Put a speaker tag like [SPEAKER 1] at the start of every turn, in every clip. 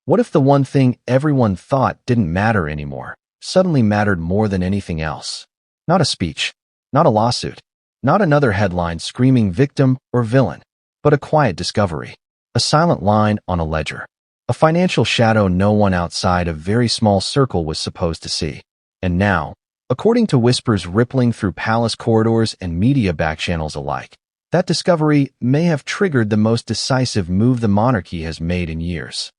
[SPEAKER 1] What if the one thing everyone thought didn't matter anymore suddenly mattered more than anything else? Not a speech, not a lawsuit, not another headline screaming victim or villain, but a quiet discovery, a silent line on a ledger, a financial shadow no one outside a very small circle was supposed to see. And now, according to whispers rippling through palace corridors and media backchannels alike, that discovery may have triggered the most decisive move the monarchy has made in years.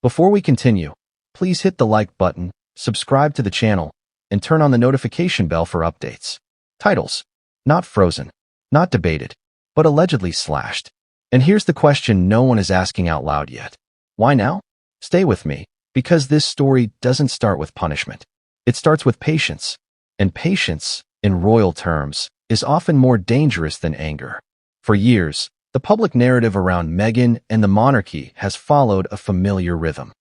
[SPEAKER 1] Before we continue, please hit the like button, subscribe to the channel, and turn on the notification bell for updates. Titles: not frozen, not debated, but allegedly slashed. And here's the question no one is asking out loud yet. Why now? Stay with me, because this story doesn't start with punishment. It starts with patience. And patience, in royal terms, is often more dangerous than anger. For years, the public narrative around Meghan and the monarchy has followed a familiar rhythm.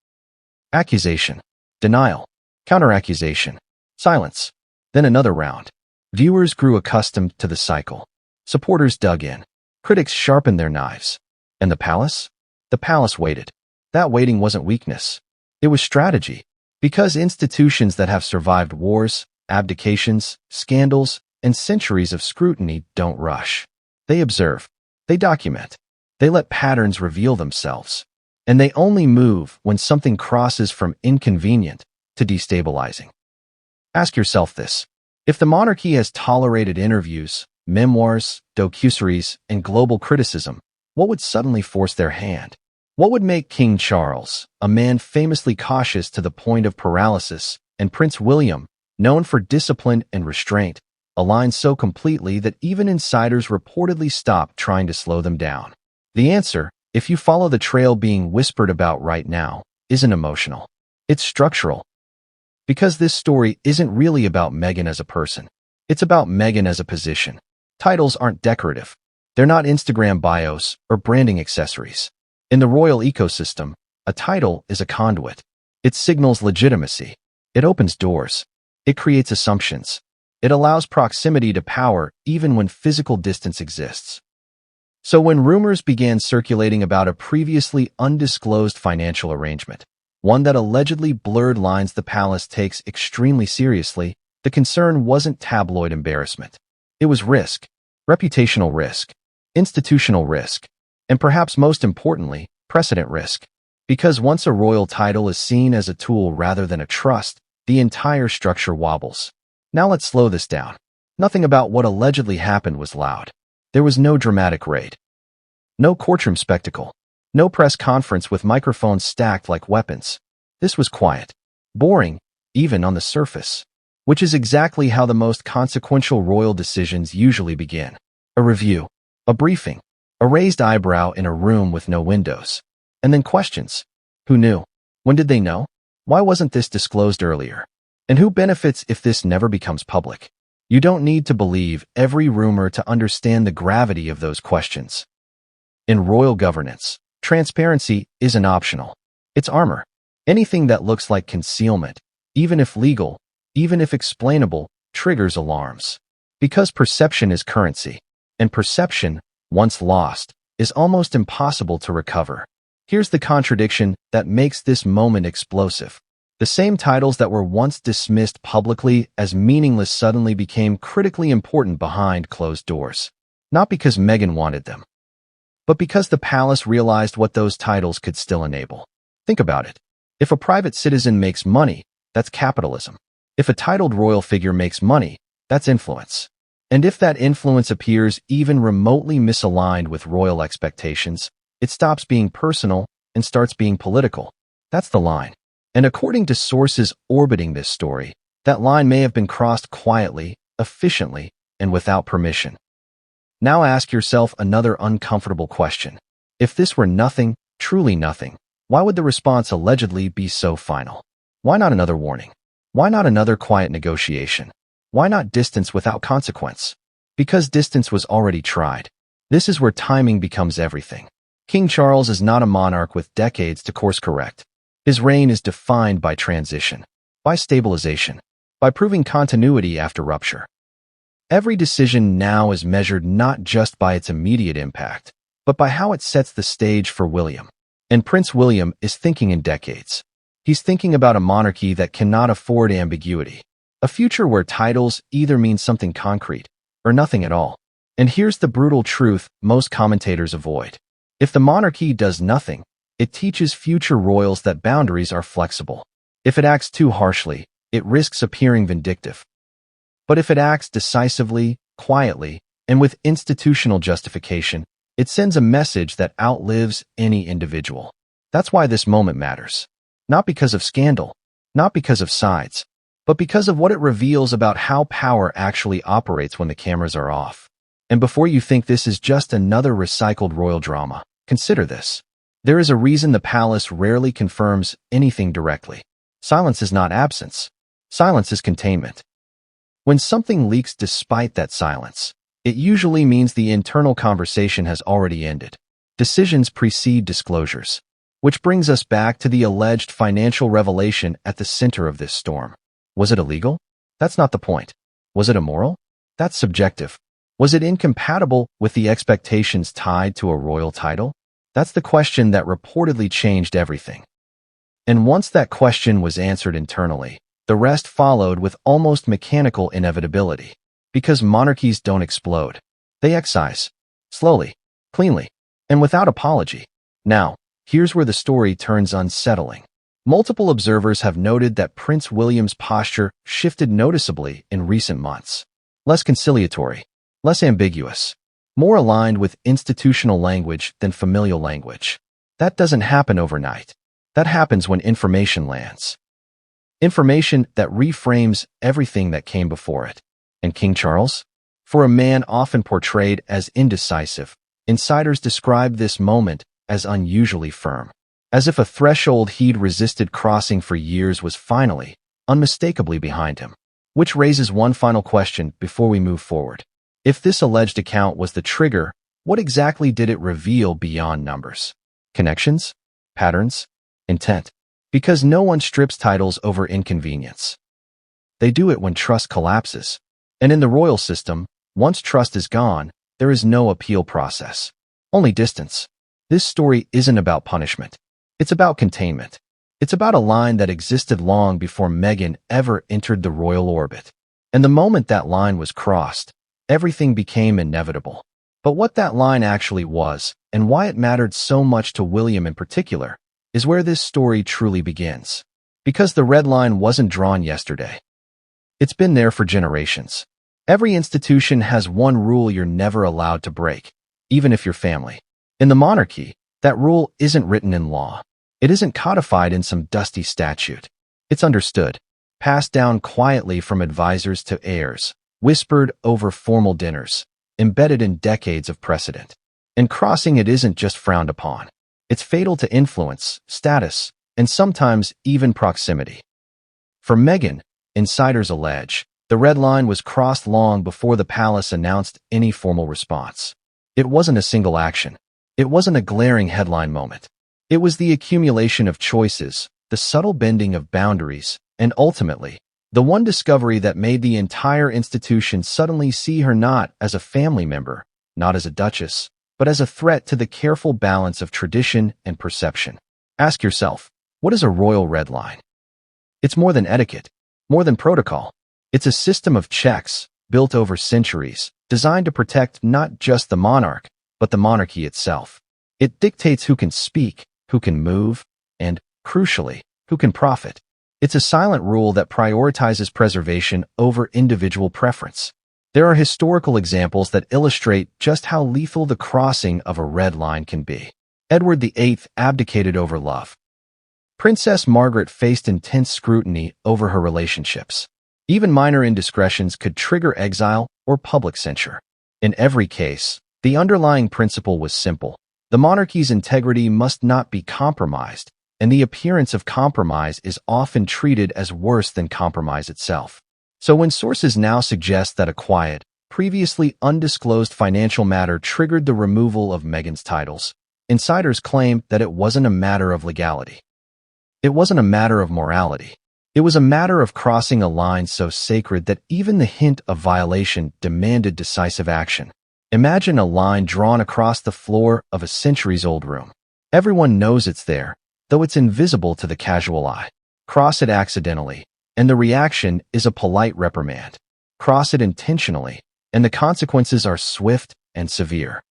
[SPEAKER 1] Accusation, denial, counteraccusation, silence, then another round. Viewers grew accustomed to the cycle. Supporters dug in. Critics sharpened their knives. And the palace? The palace waited. That waiting wasn't weakness. It was strategy. Because institutions that have survived wars, abdications, scandals, and centuries of scrutiny don't rush. They observe. They document. They let patterns reveal themselves. And they only move when something crosses from inconvenient to destabilizing. Ask yourself this. If the monarchy has tolerated interviews, memoirs, docuseries, and global criticism, what would suddenly force their hand? What would make King Charles, a man famously cautious to the point of paralysis, and Prince William, known for discipline and restraint, align so completely that even insiders reportedly stopped trying to slow them down? The answer, if you follow the trail being whispered about right now, isn't emotional. It's structural. Because this story isn't really about Meghan as a person. It's about Meghan as a position. Titles aren't decorative. They're not Instagram bios or branding accessories. In the royal ecosystem, a title is a conduit. It signals legitimacy. It opens doors. It creates assumptions. It allows proximity to power even when physical distance exists. So when rumors began circulating about a previously undisclosed financial arrangement, one that allegedly blurred lines the palace takes extremely seriously, the concern wasn't tabloid embarrassment. It was risk, reputational risk, institutional risk, and perhaps most importantly, precedent risk. Because once a royal title is seen as a tool rather than a trust, the entire structure wobbles. Now let's slow this down. Nothing about what allegedly happened was loud. There was no dramatic raid. No courtroom spectacle. No press conference with microphones stacked like weapons. This was quiet. Boring, even on the surface. Which is exactly how the most consequential royal decisions usually begin. A review. A briefing. A raised eyebrow in a room with no windows. And then questions. Who knew? When did they know? Why wasn't this disclosed earlier? And who benefits if this never becomes public? You don't need to believe every rumor to understand the gravity of those questions. In royal governance, transparency isn't optional. It's armor. Anything that looks like concealment, even if legal, even if explainable, triggers alarms. Because perception is currency. And perception, once lost, is almost impossible to recover. Here's the contradiction that makes this moment explosive. The same titles that were once dismissed publicly as meaningless suddenly became critically important behind closed doors. Not because Meghan wanted them, but because the palace realized what those titles could still enable. Think about it. If a private citizen makes money, that's capitalism. If a titled royal figure makes money, that's influence. And if that influence appears even remotely misaligned with royal expectations, it stops being personal and starts being political. That's the line. And according to sources orbiting this story, that line may have been crossed quietly, efficiently, and without permission. Now ask yourself another uncomfortable question. If this were nothing, truly nothing, why would the response allegedly be so final? Why not another warning? Why not another quiet negotiation? Why not distance without consequence? Because distance was already tried. This is where timing becomes everything. King Charles is not a monarch with decades to course correct. His reign is defined by transition, by stabilization, by proving continuity after rupture. Every decision now is measured not just by its immediate impact, but by how it sets the stage for William, And Prince William is thinking in decades. He's thinking about a monarchy that cannot afford ambiguity. A future where titles either mean something concrete or nothing at all. And here's the brutal truth most commentators avoid. If the monarchy does nothing, it teaches future royals that boundaries are flexible. If it acts too harshly, it risks appearing vindictive. But if it acts decisively, quietly, and with institutional justification, it sends a message that outlives any individual. That's why this moment matters. Not because of scandal, not because of sides, but because of what it reveals about how power actually operates when the cameras are off. And before you think this is just another recycled royal drama, consider this. There is a reason the palace rarely confirms anything directly. Silence is not absence. Silence is containment. When something leaks despite that silence, it usually means the internal conversation has already ended. Decisions precede disclosures. Which brings us back to the alleged financial revelation at the center of this storm. Was it illegal? That's not the point. Was it immoral? That's subjective. Was it incompatible with the expectations tied to a royal title? That's the question that reportedly changed everything. And once that question was answered internally, the rest followed with almost mechanical inevitability. Because monarchies don't explode. They excise. Slowly, cleanly, and without apology. Now, here's where the story turns unsettling. Multiple observers have noted that Prince William's posture shifted noticeably in recent months. Less conciliatory, less ambiguous, more aligned with institutional language than familial language. That doesn't happen overnight. That happens when information lands. Information that reframes everything that came before it. And King Charles? For a man often portrayed as indecisive, insiders describe this moment as unusually firm. As if a threshold he'd resisted crossing for years was finally, unmistakably behind him. Which raises one final question before we move forward. If this alleged account was the trigger, what exactly did it reveal beyond numbers? Connections? Patterns? Intent? Because no one strips titles over inconvenience. They do it when trust collapses. And in the royal system, once trust is gone, there is no appeal process. Only distance. This story isn't about punishment. It's about containment. It's about a line that existed long before Meghan ever entered the royal orbit. And the moment that line was crossed, everything became inevitable. But what that line actually was, and why it mattered so much to William in particular, is where this story truly begins. Because the red line wasn't drawn yesterday. It's been there for generations. Every institution has one rule you're never allowed to break, even if you're family. In the monarchy, that rule isn't written in law. It isn't codified in some dusty statute. It's understood, passed down quietly from advisors to heirs, whispered over formal dinners, embedded in decades of precedent. And crossing it isn't just frowned upon. It's fatal to influence, status, and sometimes even proximity. For Meghan, insiders allege, the red line was crossed long before the palace announced any formal response. It wasn't a single action. It wasn't a glaring headline moment. It was the accumulation of choices, the subtle bending of boundaries, and ultimately, the one discovery that made the entire institution suddenly see her not as a family member, not as a duchess, but as a threat to the careful balance of tradition and perception. Ask yourself, what is a royal red line? It's more than etiquette, more than protocol. It's a system of checks, built over centuries, designed to protect not just the monarch, but the monarchy itself. It dictates who can speak, who can move, and, crucially, who can profit. It's a silent rule that prioritizes preservation over individual preference. There are historical examples that illustrate just how lethal the crossing of a red line can be. Edward VIII abdicated over love. Princess Margaret faced intense scrutiny over her relationships. Even minor indiscretions could trigger exile or public censure. In every case, the underlying principle was simple. The monarchy's integrity must not be compromised, and the appearance of compromise is often treated as worse than compromise itself. So when sources now suggest that a quiet, previously undisclosed financial matter triggered the removal of Meghan's titles, insiders claim that it wasn't a matter of legality. It wasn't a matter of morality. It was a matter of crossing a line so sacred that even the hint of violation demanded decisive action. Imagine a line drawn across the floor of a centuries-old room. Everyone knows it's there, though it's invisible to the casual eye. Cross it accidentally, and the reaction is a polite reprimand. Cross it intentionally, and the consequences are swift and severe.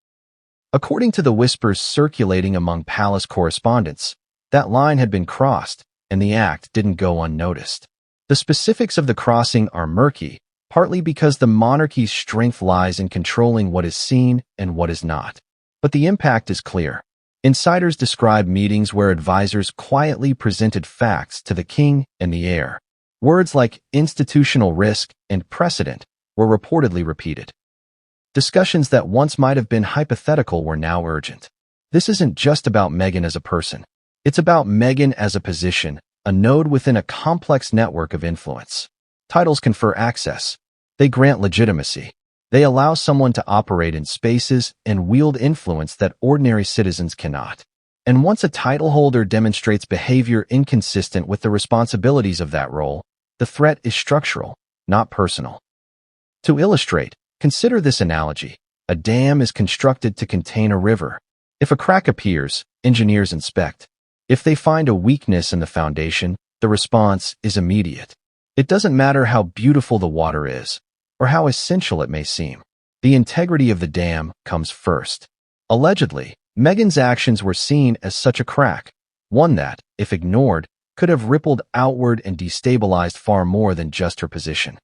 [SPEAKER 1] According to the whispers circulating among palace correspondents, that line had been crossed, and the act didn't go unnoticed. The specifics of the crossing are murky, partly because the monarchy's strength lies in controlling what is seen and what is not. But the impact is clear. Insiders describe meetings where advisors quietly presented facts to the king and the heir. Words like institutional risk and precedent were reportedly repeated. Discussions that once might have been hypothetical were now urgent. This isn't just about Meghan as a person. It's about Meghan as a position, a node within a complex network of influence. Titles confer access. They grant legitimacy. They allow someone to operate in spaces and wield influence that ordinary citizens cannot. And once a title holder demonstrates behavior inconsistent with the responsibilities of that role, the threat is structural, not personal. To illustrate, consider this analogy. A dam is constructed to contain a river. If a crack appears, engineers inspect. If they find a weakness in the foundation, the response is immediate. It doesn't matter how beautiful the water is, or how essential it may seem. The integrity of the dam comes first. Allegedly, Meghan's actions were seen as such a crack, one that, if ignored, could have rippled outward and destabilized far more than just her position.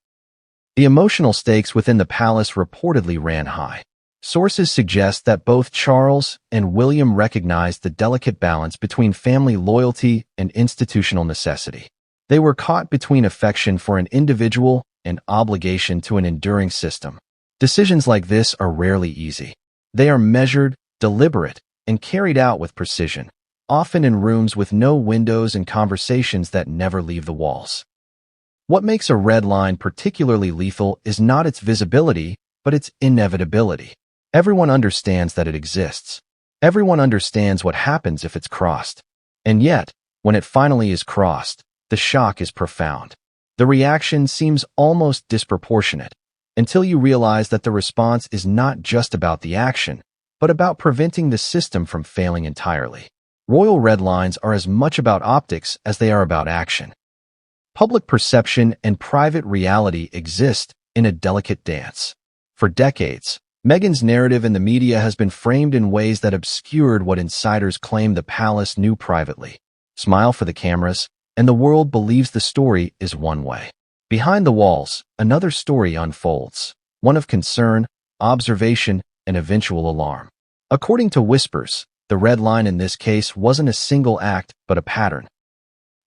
[SPEAKER 1] The emotional stakes within the palace reportedly ran high. Sources suggest that both Charles and William recognized the delicate balance between family loyalty and institutional necessity. They were caught between affection for an individual and obligation to an enduring system. Decisions like this are rarely easy. They are measured, deliberate, and carried out with precision, often in rooms with no windows and conversations that never leave the walls. What makes a red line particularly lethal is not its visibility, but its inevitability. Everyone understands that it exists. Everyone understands what happens if it's crossed. And yet, when it finally is crossed, the shock is profound. The reaction seems almost disproportionate, until you realize that the response is not just about the action, but about preventing the system from failing entirely. Royal red lines are as much about optics as they are about action. Public perception and private reality exist in a delicate dance. For decades, Meghan's narrative in the media has been framed in ways that obscured what insiders claim the palace knew privately. Smile for the cameras, and the world believes the story is one way. Behind the walls, another story unfolds, one of concern, observation, and eventual alarm. According to whispers, the red line in this case wasn't a single act, but a pattern.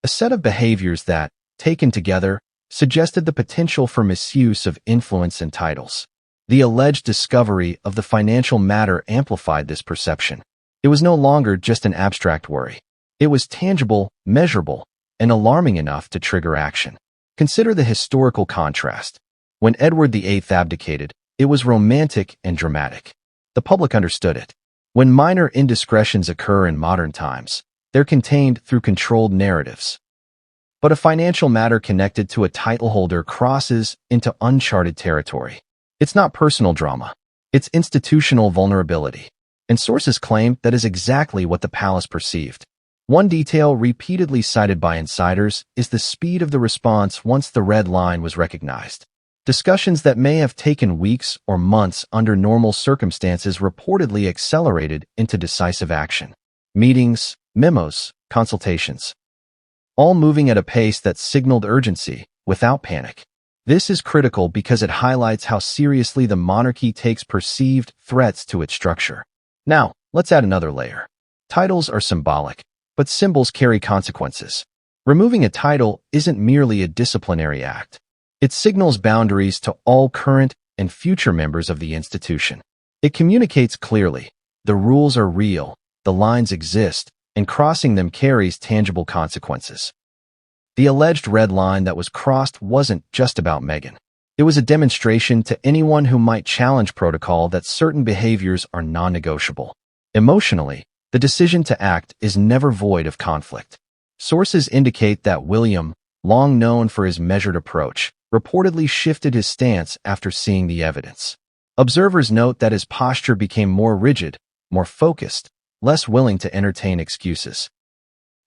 [SPEAKER 1] A set of behaviors that, taken together, suggested the potential for misuse of influence and titles. The alleged discovery of the financial matter amplified this perception. It was no longer just an abstract worry. It was tangible, measurable, and alarming enough to trigger action. Consider the historical contrast. When Edward VIII abdicated, it was romantic and dramatic. The public understood it. When minor indiscretions occur in modern times, they're contained through controlled narratives. But a financial matter connected to a title holder crosses into uncharted territory. It's not personal drama. It's institutional vulnerability. And sources claim that is exactly what the palace perceived. One detail repeatedly cited by insiders is the speed of the response once the red line was recognized. Discussions that may have taken weeks or months under normal circumstances reportedly accelerated into decisive action. Meetings, memos, consultations. All moving at a pace that signaled urgency, without panic. This is critical because it highlights how seriously the monarchy takes perceived threats to its structure. Now, let's add another layer. Titles are symbolic, but symbols carry consequences. Removing a title isn't merely a disciplinary act. It signals boundaries to all current and future members of the institution. It communicates clearly. The rules are real, the lines exist, and crossing them carries tangible consequences. The alleged red line that was crossed wasn't just about Meghan. It was a demonstration to anyone who might challenge protocol that certain behaviors are non-negotiable. Emotionally, the decision to act is never void of conflict. Sources indicate that William, long known for his measured approach, reportedly shifted his stance after seeing the evidence. Observers note that his posture became more rigid, more focused, less willing to entertain excuses.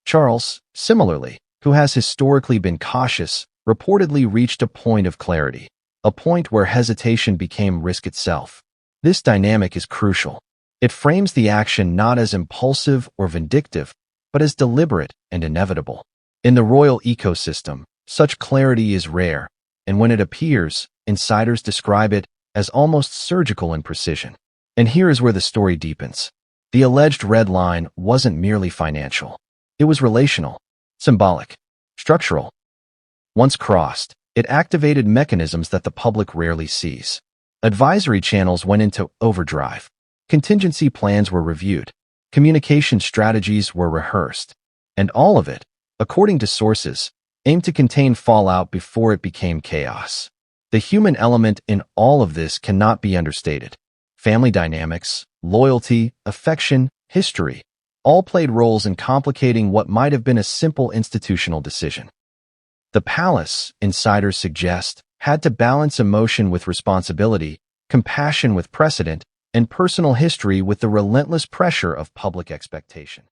[SPEAKER 1] Charles, similarly, who has historically been cautious, reportedly reached a point of clarity, a point where hesitation became risk itself. This dynamic is crucial. It frames the action not as impulsive or vindictive, but as deliberate and inevitable. In the royal ecosystem, such clarity is rare, and when it appears, insiders describe it as almost surgical in precision. And here is where the story deepens. The alleged red line wasn't merely financial. It was relational, symbolic, structural. Once crossed, it activated mechanisms that the public rarely sees. Advisory channels went into overdrive. Contingency plans were reviewed. Communication strategies were rehearsed. And all of it, according to sources, aimed to contain fallout before it became chaos. The human element in all of this cannot be understated. Family dynamics, loyalty, affection, history, all played roles in complicating what might have been a simple institutional decision. The palace, insiders suggest, had to balance emotion with responsibility, compassion with precedent, and personal history with the relentless pressure of public expectation.